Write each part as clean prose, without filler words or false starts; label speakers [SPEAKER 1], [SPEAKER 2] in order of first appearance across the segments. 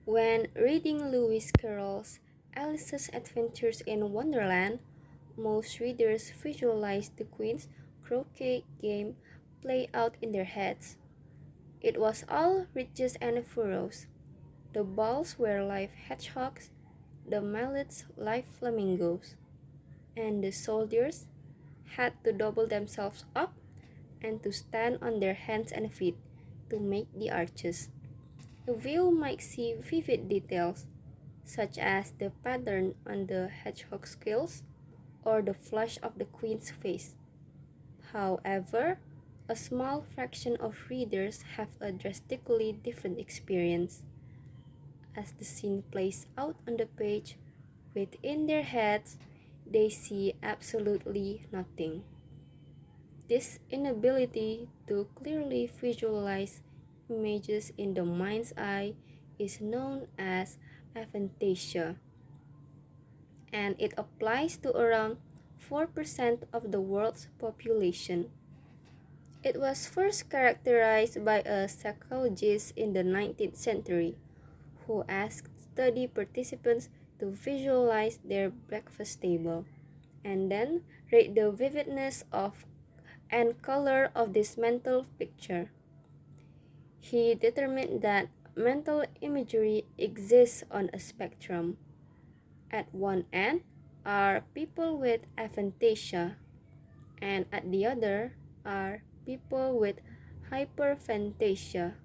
[SPEAKER 1] When reading Lewis Carroll's Alice's Adventures in Wonderland, most readers visualize the Queen's croquet game play out in their heads. It was all ridges and furrows. The balls were live hedgehogs, the mallets live flamingos, and the soldiers had to double themselves up and to stand on their hands and feet to make the arches. A view might see vivid details, such as the pattern on the hedgehog's scales or the flush of the queen's face. However, a small fraction of readers have a drastically different experience. As the scene plays out on the page, within their heads, they see absolutely nothing. This inability to clearly visualize images in the mind's eye is known as aphantasia, and it applies to around 4% of the world's population. It was first characterized by a psychologist in the 19th century who asked study participants to visualize their breakfast table and then rate the vividness of and color of this mental picture. He determined that mental imagery exists on a spectrum. At one end are people with aphantasia, and at the other are people with hyperphantasia,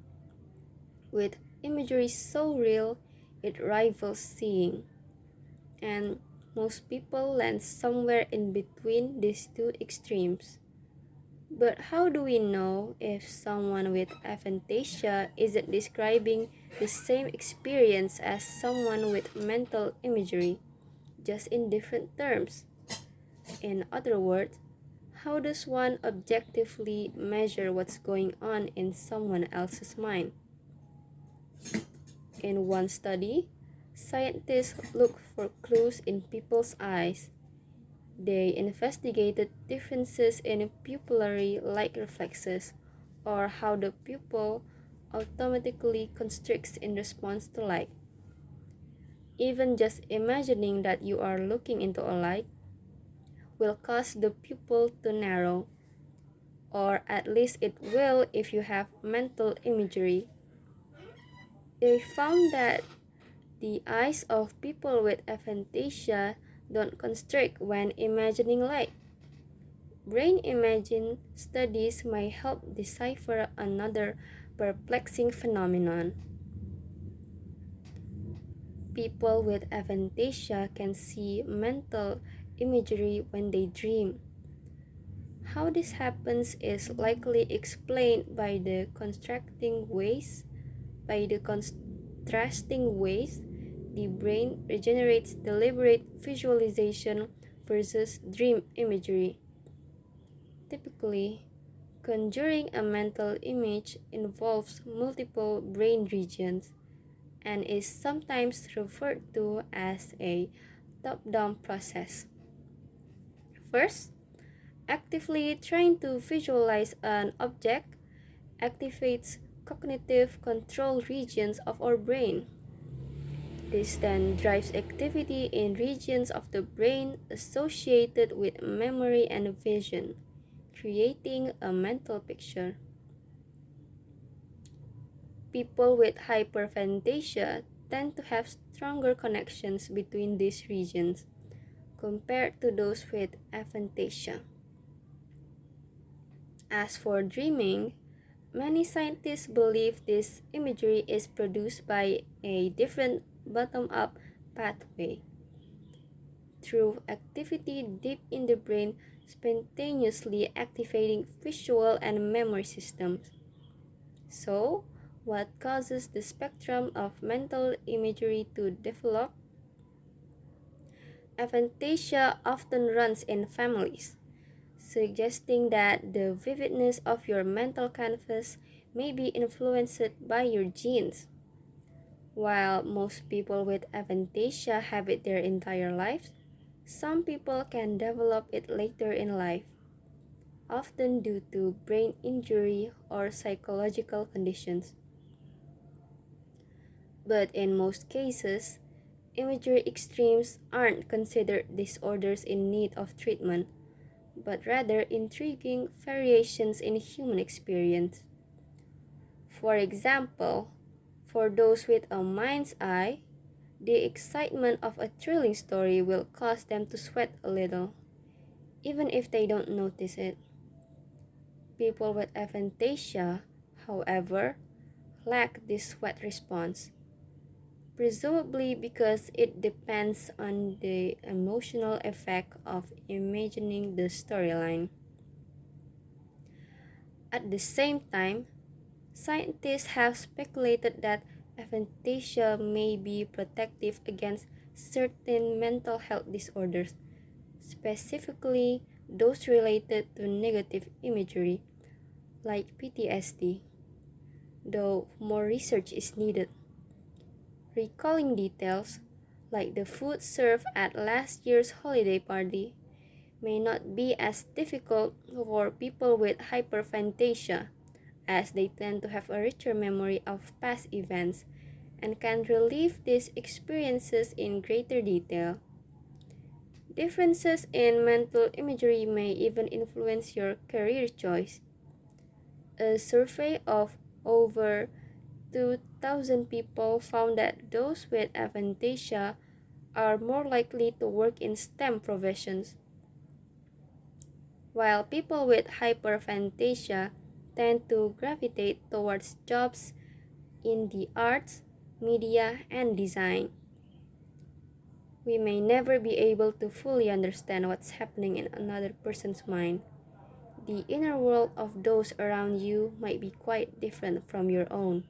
[SPEAKER 1] with imagery so real it rivals seeing. And most people land somewhere in between these two extremes. But how do we know if someone with aphantasia isn't describing the same experience as someone with mental imagery, just in different terms? In other words, how does one objectively measure what's going on in someone else's mind? In one study, scientists looked for clues in people's eyes. They investigated differences in pupillary light reflexes, or how the pupil automatically constricts in response to light. Even just imagining that you are looking into a light will cause the pupil to narrow, or at least it will if you have mental imagery. They found that the eyes of people with aphantasia don't constrict when imagining light. Brain imaging studies may help decipher another perplexing phenomenon. People with aphantasia can see mental imagery when they dream. How this happens is likely explained by the contrasting ways the brain regenerates deliberate visualization versus dream imagery. Typically, conjuring a mental image involves multiple brain regions and is sometimes referred to as a top-down process. First, actively trying to visualize an object activates cognitive control regions of our brain. This then drives activity in regions of the brain associated with memory and vision, creating a mental picture. People with hyperphantasia tend to have stronger connections between these regions compared to those with aphantasia. As for dreaming, many scientists believe this imagery is produced by a different bottom-up pathway, through activity deep in the brain spontaneously activating visual and memory systems. So, what causes the spectrum of mental imagery to develop? Aphantasia often runs in families, suggesting that the vividness of your mental canvas may be influenced by your genes. While most people with aphantasia have it their entire lives, some people can develop it later in life, often due to brain injury or psychological conditions. But in most cases, imagery extremes aren't considered disorders in need of treatment, but rather intriguing variations in human experience. For example, for those with a mind's eye, the excitement of a thrilling story will cause them to sweat a little, even if they don't notice it. People with aphantasia, however, lack this sweat response, presumably because it depends on the emotional effect of imagining the storyline. At the same time, scientists have speculated that aphantasia may be protective against certain mental health disorders, specifically those related to negative imagery, like PTSD, though more research is needed. Recalling details, like the food served at last year's holiday party, may not be as difficult for people with hyperphantasia, as they tend to have a richer memory of past events and can relive these experiences in greater detail. Differences in mental imagery may even influence your career choice. A survey of over 2,000 people found that those with aphantasia are more likely to work in STEM professions, while people with hyperphantasia tend to gravitate towards jobs in the arts, media, and design. We may never be able to fully understand what's happening in another person's mind. The inner world of those around you might be quite different from your own.